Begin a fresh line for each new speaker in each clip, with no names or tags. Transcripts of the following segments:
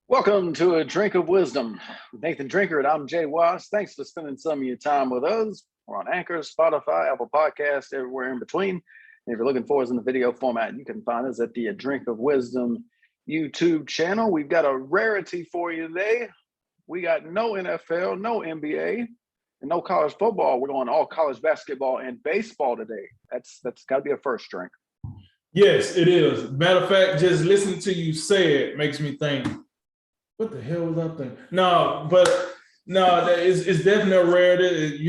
Welcome to A Drink of Wisdom with Nathan Drinker, and I'm Jay Wass. Thanks for spending some of your time with us. We're on Anchor, Spotify, Apple Podcasts, everywhere in between. And if you're looking for us in the video format, you can find us at the A Drink of Wisdom YouTube channel. We've got a rarity for you today. We got no NFL, no NBA, and no college football. We're going all college basketball and baseball today. That's got to be a first drink.
Yes, it is. Matter of fact, just listening to you say it makes me think, what the hell was I thinking? It's definitely a rarity.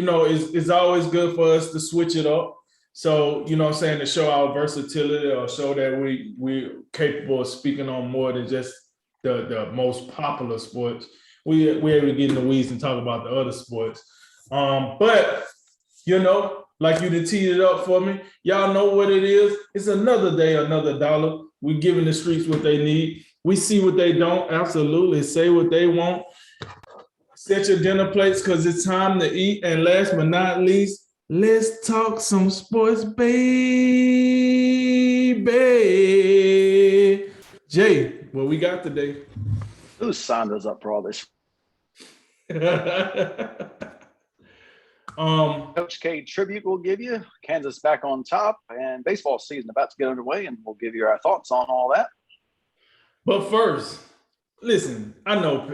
It's always good for us to switch it up. So, to show our versatility or show that we're capable of speaking on more than just the most popular sports. We're able to get in the weeds and talk about the other sports. But like you teed it up for me, y'all know what it is. It's another day, another dollar. We're giving the streets what they need. We see what they don't. Absolutely. Say what they want. Set your dinner plates because it's time to eat. And last but not least, let's talk some sports, baby. Jay, what we got today?
Who signed us up for all this? Coach K tribute we'll give you. Kansas back on top, and baseball season about to get underway, and we'll give you our thoughts on all that.
But first, listen, I know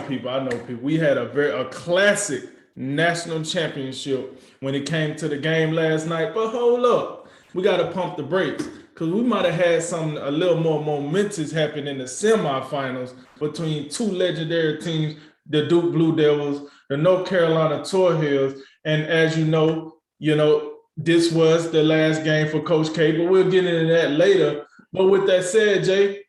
people. We had a classic national championship when it came to the game last night. But hold up, we got to pump the brakes because we might have had something a little more momentous happen in the semifinals between two legendary teams, the Duke Blue Devils, the North Carolina Tar Heels. And as you know, this was the last game for Coach K, but we'll get into that later. But with that said, Jay,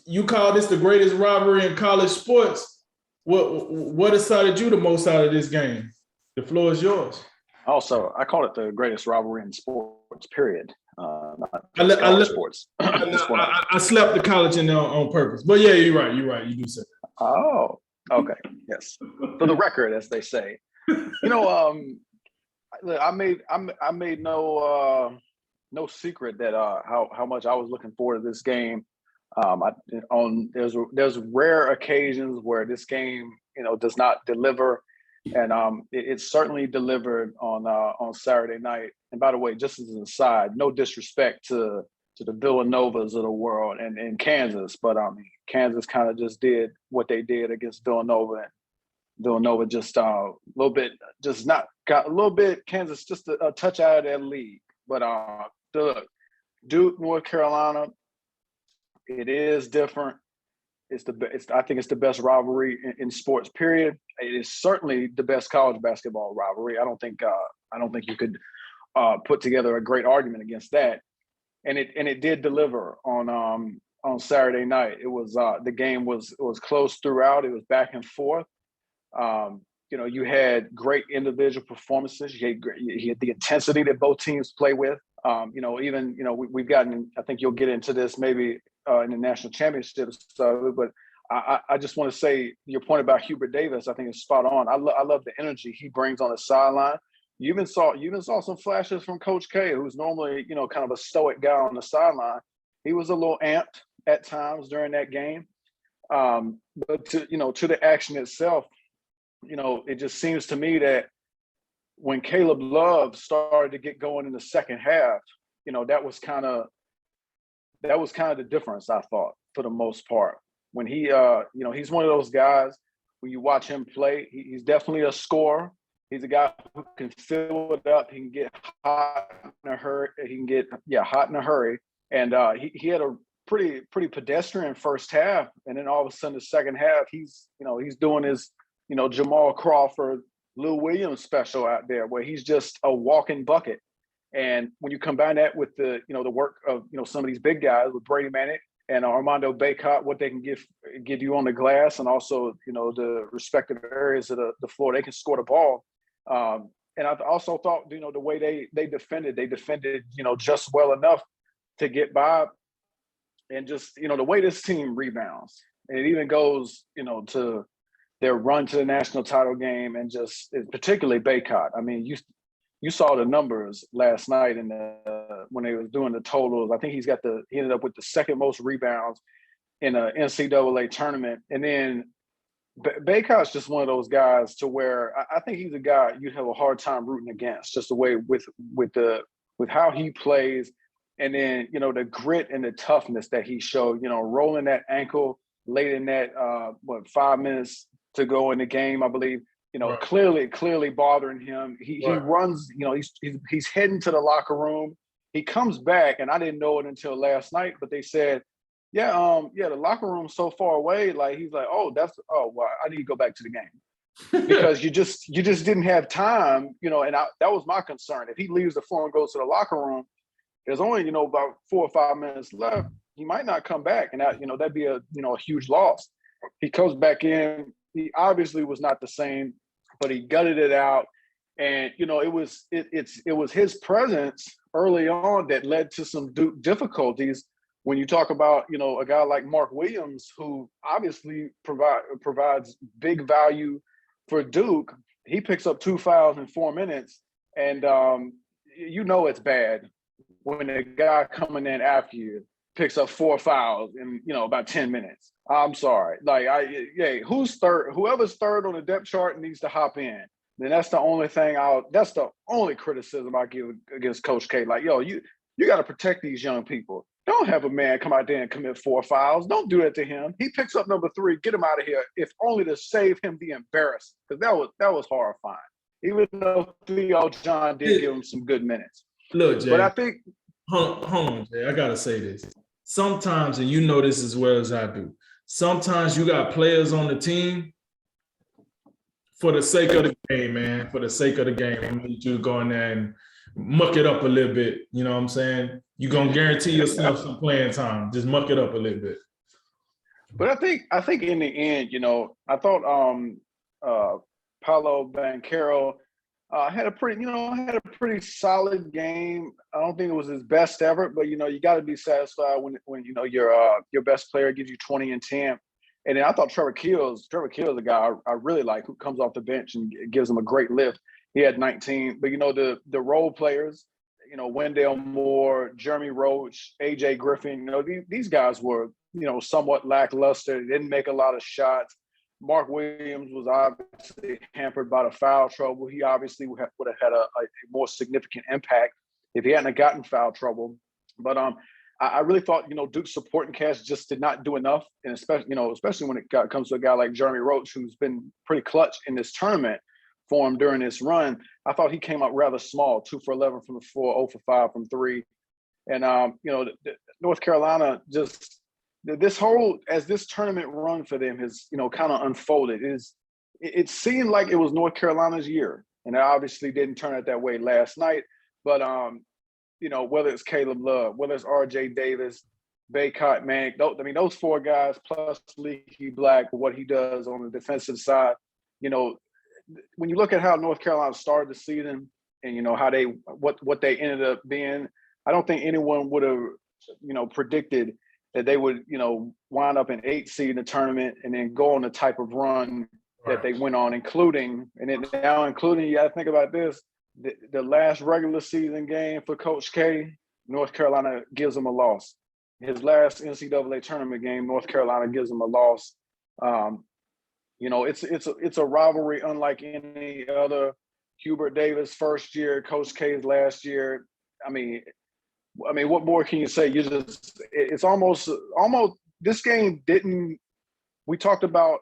you call this the greatest rivalry in college sports. What excited you the most out of this game? The floor is yours.
Also, I call it the greatest rivalry in sports, period. Not sports.
I slept the college in there on purpose. But yeah, you're right. You do say that.
Oh, okay. Yes. For the record, as they say. I made no secret that how much I was looking forward to this game. There's rare occasions where this game does not deliver, and it certainly delivered on Saturday night. And by the way, just as an aside, no disrespect to the Villanovas of the world and Kansas, but Kansas kind of just did what they did against Villanova. And Villanova just a little bit, just not got a little bit. Kansas just a touch out of that league, but the Duke, North Carolina. It is different. I think it's the best rivalry in sports. Period. It is certainly the best college basketball rivalry. I don't think you could put together a great argument against that. And it did deliver on Saturday night. It was the game was close throughout. It was back and forth. You had great individual performances. You had the intensity that both teams play with. We've gotten. I think you'll get into this maybe in the national championships. But I just want to say your point about Hubert Davis, I think is spot on. I love the energy he brings on the sideline. You even saw some flashes from Coach K, who's normally kind of a stoic guy on the sideline. He was a little amped at times during that game. But to the action itself, it just seems to me that when Caleb Love started to get going in the second half, that was kind of the difference, I thought, for the most part. When he, he's one of those guys when you watch him play, he's definitely a scorer. He's a guy who can fill it up. He can get hot in a hurry. Hot in a hurry. And he had a pretty pedestrian first half, and then all of a sudden the second half, he's doing his Jamal Crawford, Lou Williams special out there, where he's just a walking bucket. And when you combine that with the work of some of these big guys with Brady Manek and Armando Bacot, what they can give you on the glass, and also the respective areas of the floor, they can score the ball. And I also thought the way they defended just well enough to get by, and just the way this team rebounds, and it even goes to their run to the national title game, and just particularly Bacot. I mean, you saw the numbers last night when they were doing the totals. I think he ended up with the second most rebounds in a NCAA tournament. And then Baycott's just one of those guys to where I think he's a guy you'd have a hard time rooting against, just the way with how he plays, and then the grit and the toughness that he showed. Rolling that ankle late in that 5 minutes to go in the game, I believe.
Right.
Clearly bothering him. He runs. He's heading to the locker room. He comes back, and I didn't know it until last night, but they said, the locker room's so far away. Like, he's like, well, I need to go back to the game because you just didn't have time, and that was my concern. If he leaves the floor and goes to the locker room, there's only, about 4 or 5 minutes left. He might not come back, and that'd be a huge loss. He comes back in. He obviously was not the same, but he gutted it out. And, it was his presence early on that led to some difficulties. When you talk about, a guy like Mark Williams, who obviously provides big value for Duke, he picks up 2 fouls in 4 minutes. And, it's bad when a guy coming in after you picks up 4 fouls in, about 10 minutes. I'm sorry. Like, who's third? Whoever's third on the depth chart needs to hop in. Then that's the only criticism I give against Coach K. Like, you got to protect these young people. Don't have a man come out there and commit 4 fouls. Don't do that to him. He picks up number 3, get him out of here, if only to save him the embarrassment. Because that was horrifying. Even though Theo John did give him some good minutes.
Look, Jay.
But I think
hold on, Jay. I gotta say this. Sometimes, and you know this as well as I do, sometimes you got players on the team for the sake of the game, man. For the sake of the game, I need you to go in there and muck it up a little bit. You know what I'm saying? You're gonna guarantee yourself some playing time. Just muck it up a little bit.
But I think in the end, I thought Paolo Banchero had a pretty solid game. I don't think it was his best ever, but you got to be satisfied when your best player gives you 20 and 10. And then I thought Trevor Keels is a guy I really like, who comes off the bench and gives him a great lift. He had 19, but the role players, Wendell Moore, Jeremy Roach, AJ Griffin, these guys were, somewhat lackluster. They didn't make a lot of shots. Mark Williams was obviously hampered by the foul trouble. He obviously would have had a more significant impact if he hadn't gotten foul trouble. But I really thought, Duke's supporting cast just did not do enough, and especially when it comes to a guy like Jeremy Roach, who's been pretty clutch in this tournament for him during this run. I thought he came up rather small, 2 for 11 from the floor, 0 for 5 from 3. And, North Carolina just – as this tournament run for them has, kind of unfolded, it seemed like it was North Carolina's year. And it obviously didn't turn out that way last night. But, whether it's Caleb Love, whether it's RJ Davis, Baycott, Mank, those 4 guys plus Leaky Black, what he does on the defensive side, when you look at how North Carolina started the season and, how what they ended up being, I don't think anyone would have, predicted that they would, wind up an 8 seed in the tournament and then go on the type of run that they went on, including you got to think about this, the last regular season game for Coach K, North Carolina gives him a loss. His last NCAA tournament game, North Carolina gives him a loss. It's a rivalry unlike any other. Hubert Davis first year, Coach K's last year. I mean, what more can you say? It's almost this game didn't. We talked about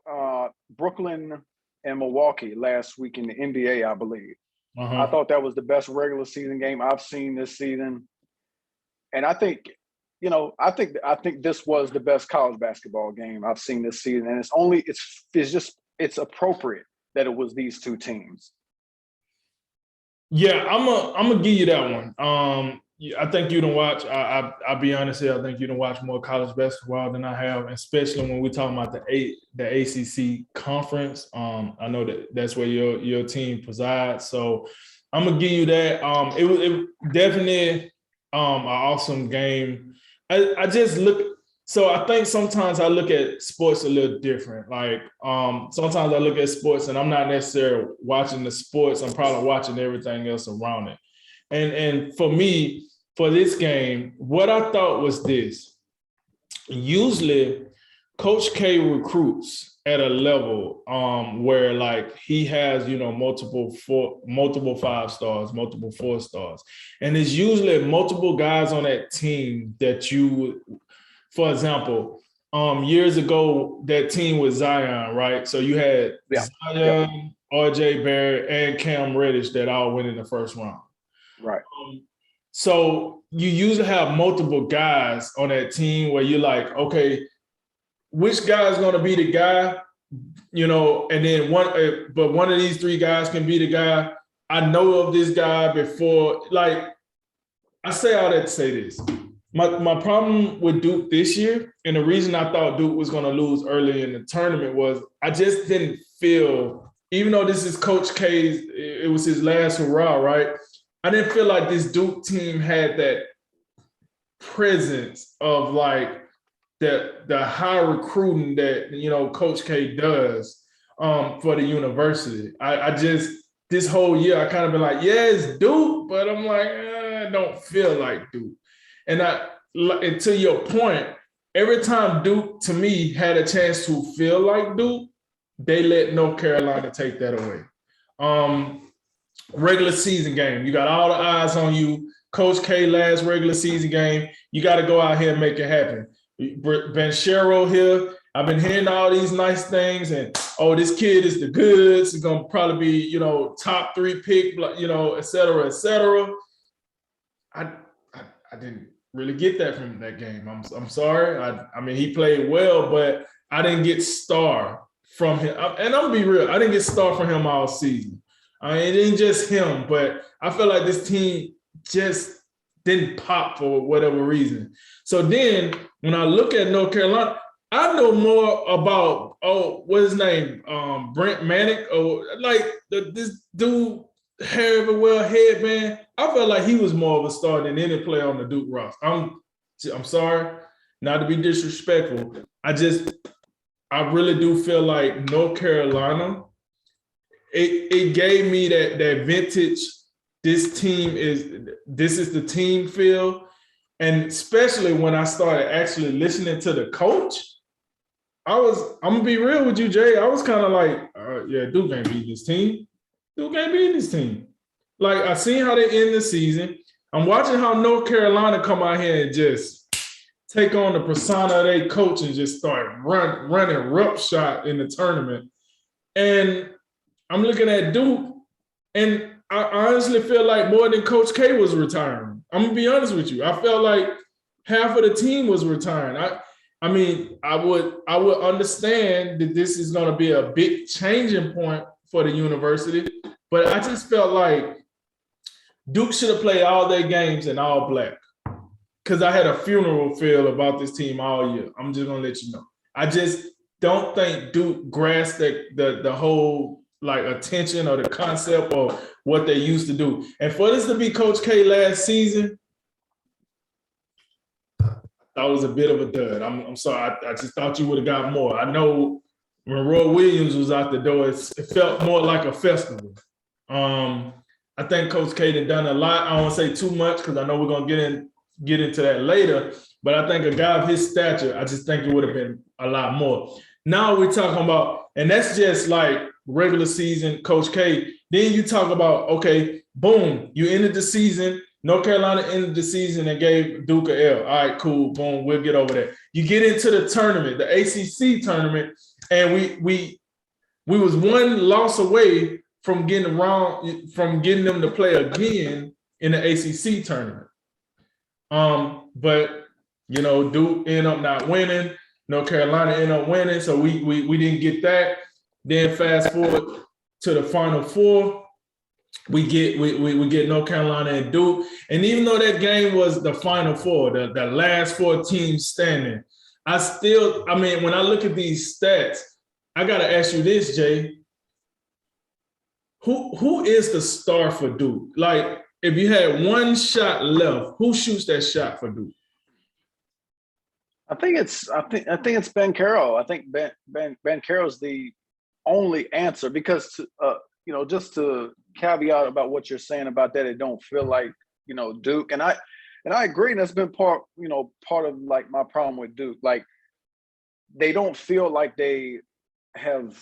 Brooklyn and Milwaukee last week in the NBA, I believe. I thought that was the best regular season game I've seen this season, and I think this was the best college basketball game I've seen this season. And it's appropriate that it was these 2 teams.
Yeah, I'm gonna give you that one. I think you don't watch. I'll be honest here. I think you don't watch more college basketball than I have, especially when we're talking about the ACC conference. I know that's where your team presides. So I'm gonna give you that. It was definitely an awesome game. I just look. So I think sometimes I look at sports a little different. Like sometimes I look at sports and I'm not necessarily watching the sports. I'm probably watching everything else around it. And for me, for this game, what I thought was this. Usually Coach K recruits at a level where like he has, you know, multiple 5 stars, multiple 4 stars. And it's usually multiple guys on that team that you, for example, years ago, that team was Zion, right? So you had Zion, RJ Barrett, and Cam Reddish that all went in the first round.
Right.
So you usually have multiple guys on that team where you're like, okay, which guy is going to be the guy, you know, and then one of these 3 guys can be the guy. I know of this guy before. Like, I say all that to say this. My problem with Duke this year, and the reason I thought Duke was going to lose early in the tournament was I just didn't feel, even though this is Coach K's, it was his last hurrah, right? I didn't feel like this Duke team had that presence of like the high recruiting that, you know, Coach K does for the university. I just, this whole year, I kind of been like, yeah, it's Duke, but I'm like, I don't feel like Duke. And to your point, every time Duke, to me, had a chance to feel like Duke, they let North Carolina take that away. Regular season game, you got all the eyes on you. Coach K last regular season game, you got to go out here and make it happen. Banchero here, I've been hearing all these nice things, and this kid is the goods. He's gonna probably be, you know, top 3 pick, you know, et cetera, et cetera. I didn't really get that from that game. I'm sorry. I mean, he played well, but I didn't get star from him. And I'm gonna be real, I didn't get star from him all season. I mean, it ain't just him, but I feel like this team just didn't pop for whatever reason. So then when I look at North Carolina, I know more about, what's his name? Brent Manick, or like this dude, hair everywhere, headband. I felt like he was more of a star than any player on the Duke roster. I'm sorry, not to be disrespectful. I really do feel like North Carolina, it gave me that vintage, this is the team feel. And especially when I started actually listening to the coach, I'm gonna be real with you, Jay. I was kind of like, yeah, Duke ain't beating this team. Duke ain't beating this team. Like, I seen how they end the season. I'm watching how North Carolina come out here and just take on the persona of their coach and just start running roughshod in the tournament. And I'm looking at Duke, and I honestly feel like more than Coach K was retiring. I'm gonna be honest with you. I felt like half of the team was retiring. I mean, I would understand that this is gonna be a big changing point for the university, but I just felt like Duke should have played all their games in all black. Because I had a funeral feel about this team all year. I'm just gonna let you know. I just don't think Duke grasped the whole like attention or the concept of what they used to do. And for this to be Coach K last season, that was a bit of a dud. I'm sorry. I just thought you would have got more. I know when Roy Williams was out the door, it felt more like a festival. I think Coach K had done a lot. I don't want to say too much because I know we're gonna get into that later. But I think a guy of his stature, I just think it would have been a lot more. Now we're talking about, and that's just like regular season Coach K. Then you talk about, okay, boom, you ended the season. North Carolina ended the season and gave Duke a L. All right, cool, boom, we'll get over that. You get into the tournament, the ACC tournament, and we was one loss away from getting them to play again in the ACC tournament. But you know, Duke ended up not winning. North Carolina ended up winning, so we didn't get that. Then fast forward to the Final Four, we get North Carolina and Duke, and even though that game was the Final Four, the last 4 teams standing, I mean, when I look at these stats, I gotta ask you this, Jay. Who is the star for Duke? Like, if you had one shot left, who shoots that shot for Duke?
I think it's Banchero. I think Banchero's the only answer because you know, just to caveat about what you're saying about that, it don't feel like, you know, Duke, and I agree. And that's been part of like my problem with Duke. Like, they don't feel like they have,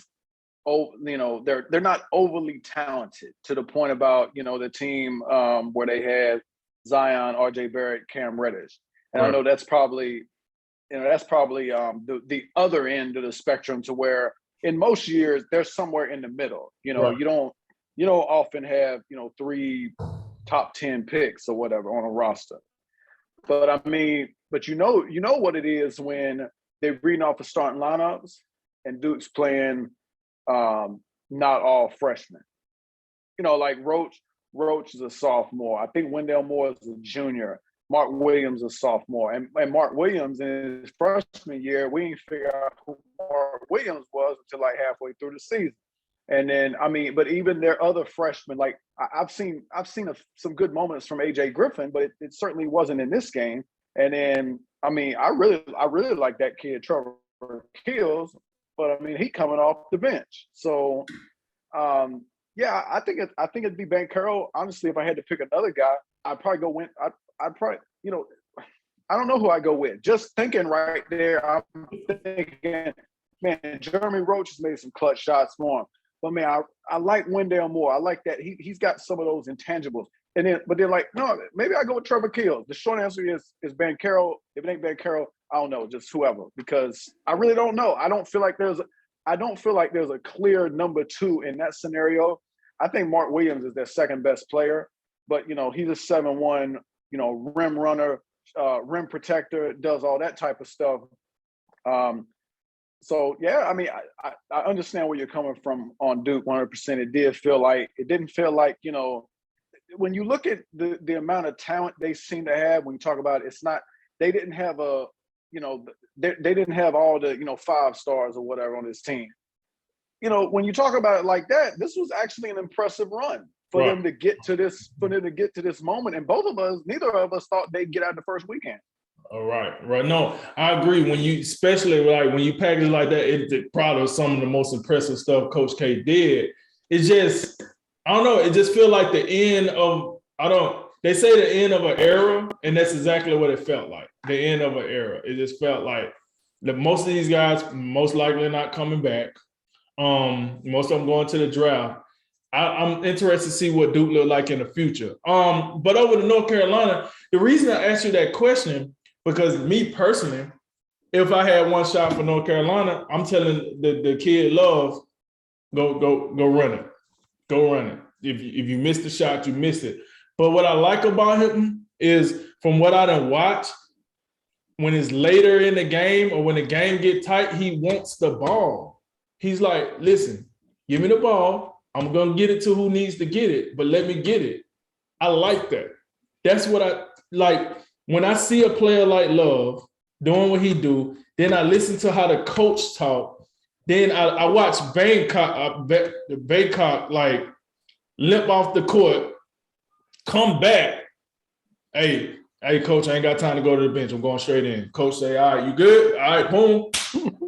they're not overly talented to the point about, the team where they had Zion, RJ Barrett, Cam Reddish. And I know that's probably, the other end of the spectrum, to where in most years they're somewhere in the middle. You don't often have, 3 top 10 picks or whatever on a roster. But I mean, you know what it is when they're reading off the starting lineups and Duke's playing not all freshmen. Like Roach is a sophomore. I think Wendell Moore is a junior. Mark Williams is a sophomore. And Mark Williams in his freshman year, we didn't figure out who Mark Williams was until like halfway through the season. And then, but even their other freshmen, like I've seen some good moments from AJ Griffin, but it certainly wasn't in this game. And then, I really like that kid, Trevor Keels, but he coming off the bench. So, yeah, I think it'd be Banchero. Honestly, if I had to pick another guy, I'd probably go win. I'd probably, I don't know who I go with. Just thinking right there, I'm thinking, man, Jeremy Roach has made some clutch shots for him. But man, I like Wendell Moore. I like that he's got some of those intangibles. But they're like, no, maybe I go with Trevor Keels. The short answer is Banchero. If it ain't Banchero, I don't know, just whoever. Because I really don't know. I don't feel like there's a clear number 2 in that scenario. I think Mark Williams is their second best player, but he's a 7'1", rim runner, rim protector, does all that type of stuff. So yeah, I understand where you're coming from on Duke 100%. It didn't feel like, when you look at the amount of talent they seem to have, when you talk about it, they didn't have they didn't have all the, 5 stars or whatever on this team. When you talk about it like that, this was actually an impressive run for them to get to this, moment. And neither of us thought they'd get out the first weekend.
All right. No, I agree. Especially when you package it like that, it probably was some of the most impressive stuff Coach K did. It's just, I don't know. It just feels like the end of, they say the end of an era, and that's exactly what it felt like. The end of an era. It just felt like most of these guys most likely not coming back. Most of them going to the draft. I'm interested to see what Duke look like in the future. But over to North Carolina, the reason I asked you that question, because me personally, if I had one shot for North Carolina, I'm telling the kid Love, go run it. Go run it. If you missed the shot, you missed it. But what I like about him is, from what I done watched, when it's later in the game or when the game get tight, he wants the ball. He's like, listen, give me the ball. I'm going to get it to who needs to get it, but let me get it. I like that. That's what I like. When I see a player like Love doing what he do, then I listen to how the coach talk. Then I watch Bangkok like limp off the court, come back. Hey, coach, I ain't got time to go to the bench. I'm going straight in. Coach say, all right, you good? All right, boom.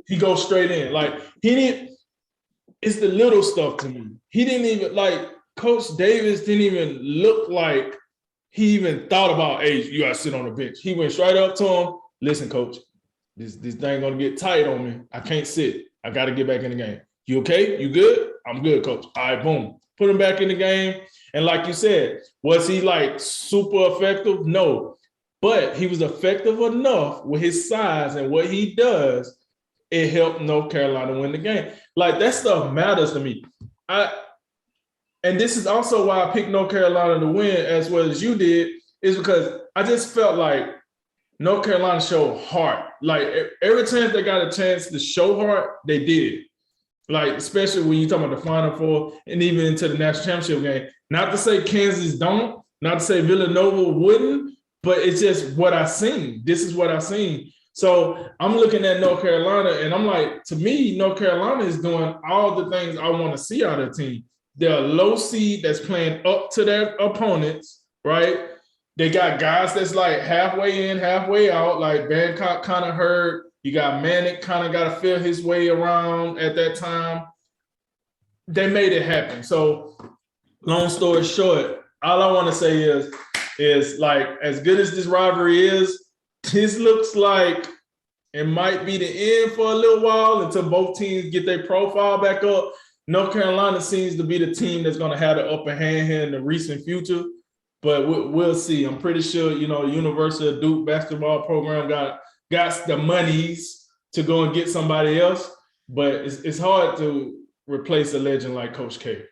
He goes straight in. Like, it's the little stuff to me. He didn't even, Coach Davis didn't even look like he even thought about, hey, you got to sit on the bench. He went straight up to him. Listen, coach, this thing going to get tight on me. I can't sit. I got to get back in the game. You okay? You good? I'm good, coach. All right, boom. Put him back in the game. And like you said, was he super effective? No. But he was effective enough with his size and what he does. It helped North Carolina win the game. That stuff matters to me. And this is also why I picked North Carolina to win as well as you did, is because I just felt like North Carolina showed heart. Every time they got a chance to show heart, they did. Especially when you talk about the Final Four and even into the national championship game. Not to say Kansas don't, not to say Villanova wouldn't, but it's just what I seen. This is what I seen. So I'm looking at North Carolina, and I'm like, to me, North Carolina is doing all the things I want to see out of the team. They're a low seed that's playing up to their opponents, right? They got guys that's halfway in, halfway out, like Bangkok kind of hurt. You got Manic kind of got to feel his way around at that time. They made it happen. So long story short, all I want to say is as good as this rivalry is, this looks like It might be the end for a little while until both teams get their profile back up. North Carolina seems to be the team that's going to have the upper hand here in the recent future, but we'll see. I'm pretty sure, you know, the University of Duke basketball program got the monies to go and get somebody else, but it's hard to replace a legend like Coach K.